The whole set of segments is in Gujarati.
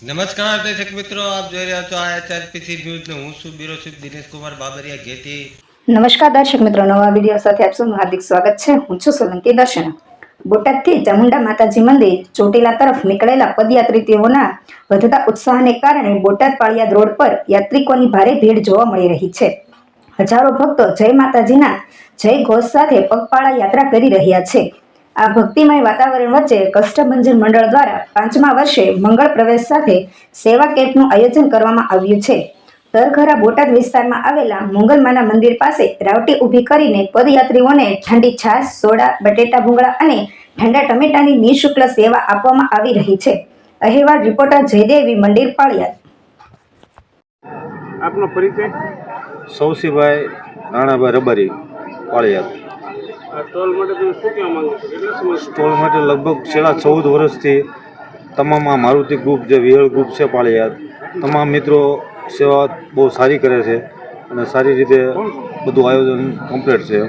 નમસ્કાર દર્શક મિત્રો, આપ જોઈ રહ્યા છો HRPC ન્યૂઝ ને હું છું બ્યુરો ચીફ દિનેશ કુમાર બાબરિયા ઘેટી। નમસ્કાર દર્શક મિત્રો, નવા વિડીયો સાથે આપ સૌનું હાર્દિક સ્વાગત છે। હું છું સોલંકી દર્શના। બોટાદથી ચામુંડા માતાજી મંદિર ચોટીલા તરફ નીકળેલા પદયાત્રીઓના વધતા ઉત્સાહને કારણે બોટાદ પાળિયાદ રોડ પર યાત્રિકોની ભારે ભીડ જોવા મળી રહી છે। હજારો ભક્તો જય માતાજીના જય ઘોષ સાથે પગપાળા યાત્રા કરી રહ્યા છે। આ ભક્તિમય વાતાવરણ વચ્ચે કષ્ટભંજન મંડળ દ્વારા 5મા વર્ષે મંગળ પ્રવેશ સાથે સેવા કેમ્પનું આયોજન કરવામાં આવ્યું છે। તરખરા બોટાદ વિસ્તારમાં આવેલા મોંગલમાના મંદિર પાસે રાવટી ઊભી કરીને પદયાત્રીઓને ઠંડી છાશ, સોડા, બટેટા ભૂંગળા અને ઠંડા ટમેટાની નિઃશુલ્ક સેવા આપવામાં આવી રહી છે। અહેવાલ રિપોર્ટર જયદેવી, મંદિર પાળિયાદ। આપનો પરિચય? સૌસીભાઈ રાણાભાઈ રબારી, પાળિયાદ। સ્ટોલ માટે તમે શું કહેવા માંગો છો? કેટલા સમય સ્ટોલ માટે લગભગ છેલ્લા 14 વર્ષથી તમામ આ મારુતિ ગ્રુપ જે વિહળ ગ્રુપ છે પાળિયાદ, તમામ મિત્રો સેવા બહુ સારી કરે છે અને સારી રીતે બધું આયોજન કમ્પ્લીટ છે।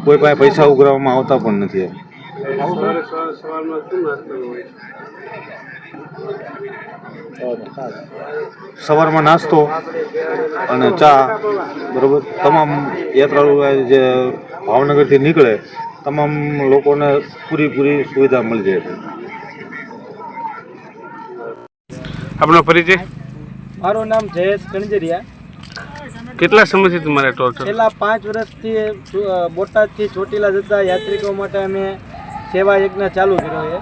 કોઈ પાસે પૈસા ઉઘરાવવામાં આવતા પણ નથી। સવારમાં શું નાસ્તો હોય? સવારમાં નાસ્તો અને ચા, બરાબર, તમામ યાત્રાળુઓ જે ભાવનગરથી નીકળે તમામ લોકોને પૂરી સુવિધા મળી જાય છે। આપનો પરિચય? મારું નામ જયેશ કણજરિયા। કેટલા સમયથી તમારે ટોર્ચર? છેલ્લા 5 વર્ષથી બોટાદથી ચોટીલા જતા યાત્રિકો માટે અમે સેવા યજ્ઞ ચાલુ કર્યો છે,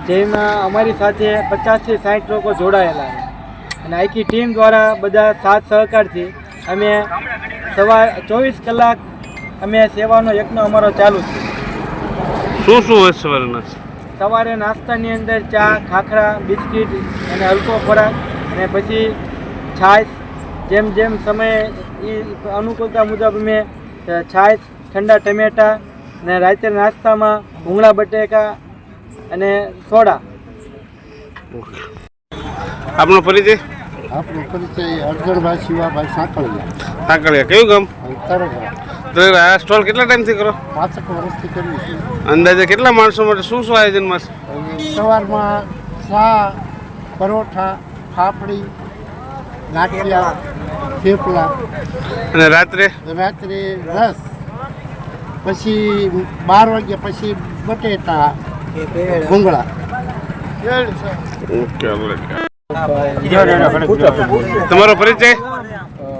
જેમાં અમારી સાથે 50 થી 60 લોકો જોડાયેલા છે અને આખી ટીમ દ્વારા બધા સાથ સહકારથી અમે સવાર 24 કલાક અમે સેવાનો યજ્ઞ અમારો ચાલુ છે। શું હોય સવારના? સવારે નાસ્તાની અંદર ચા, ખાખરા, બિસ્કિટ અને હલકો ખોરાક, અને પછી છાશ, જેમ જેમ સમય એ અનુકૂળતા મુજબ અમે છાશ, ઠંડા ટમેટા અને રાત્રે નાસ્તામાં ભૂંગળા બટેકા અને સોડા। આપનો પરિચય? આપણો પરિચય અર્જણભાઈ શિવાભાઈ સાંકળિયા, કયું ગામ? તરખરા। તો આ સ્ટોલ કેટલા ટાઈમથી કરો? 5 વર્ષથી કરીએ છીએ। અંદાજે કેટલા માણસો માટે શું આયોજનમાં છે? સવારમાં ચા, પરોઠા, ફાફડી, ગાંઠિયા, થેપલા, અને રાત્રે રસ, પછી 12 વાગ્યા પછી બટેટા ભૂંગળા। ઓકે, તમારો પરિચય?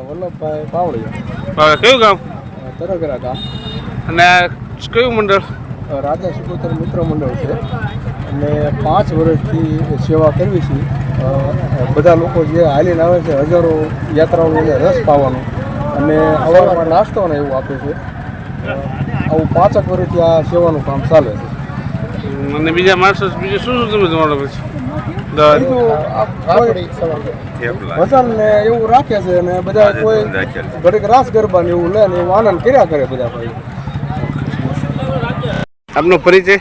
વલ્લભભાઈ પાવડિયા, કયું ગામ? તરગરા ગામ। અને કયું મંડળ? રાધા સુપુત્ર મિત્ર મંડળ છે અને 5 વર્ષથી સેવા કરવી છે। બધા લોકો જે હાલીને આવે છે, હજારો યાત્રાળુઓને રસ પાવાનું અને અવારમાં નાસ્તો ને એવું આપે છે। આવું 5 વર્ષથી આ સેવાનું કામ ચાલે છે। અને બીજા માણસો બીજું શું તમે જમાડો પછી? વજન ને એવું રાખે છે અને બધા કોઈ ઘડીક રાસ ગરબા ને એવું લે ને એવું આનંદ કર્યા કરે બધા ભાઈ। આપનો પરિચય?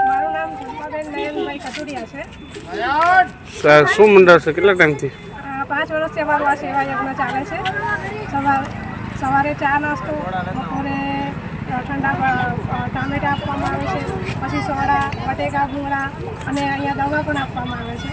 મારું નામ ધર્માબેન નયનભાઈ કટુરિયા છે। શું મંડળ છે? કેટલા ટાઈમથી? 5 વર્ષથી અમારું આ સેવા યજ્ઞ ચાલે છે। સવારે ચા નાસ્તો, બપોરે ઠંડા ટામેટા આપવામાં આવે છે, પછી સોડા, બટેકા ભૂંગળા અને અહીંયા દવા પણ આપવામાં આવે છે।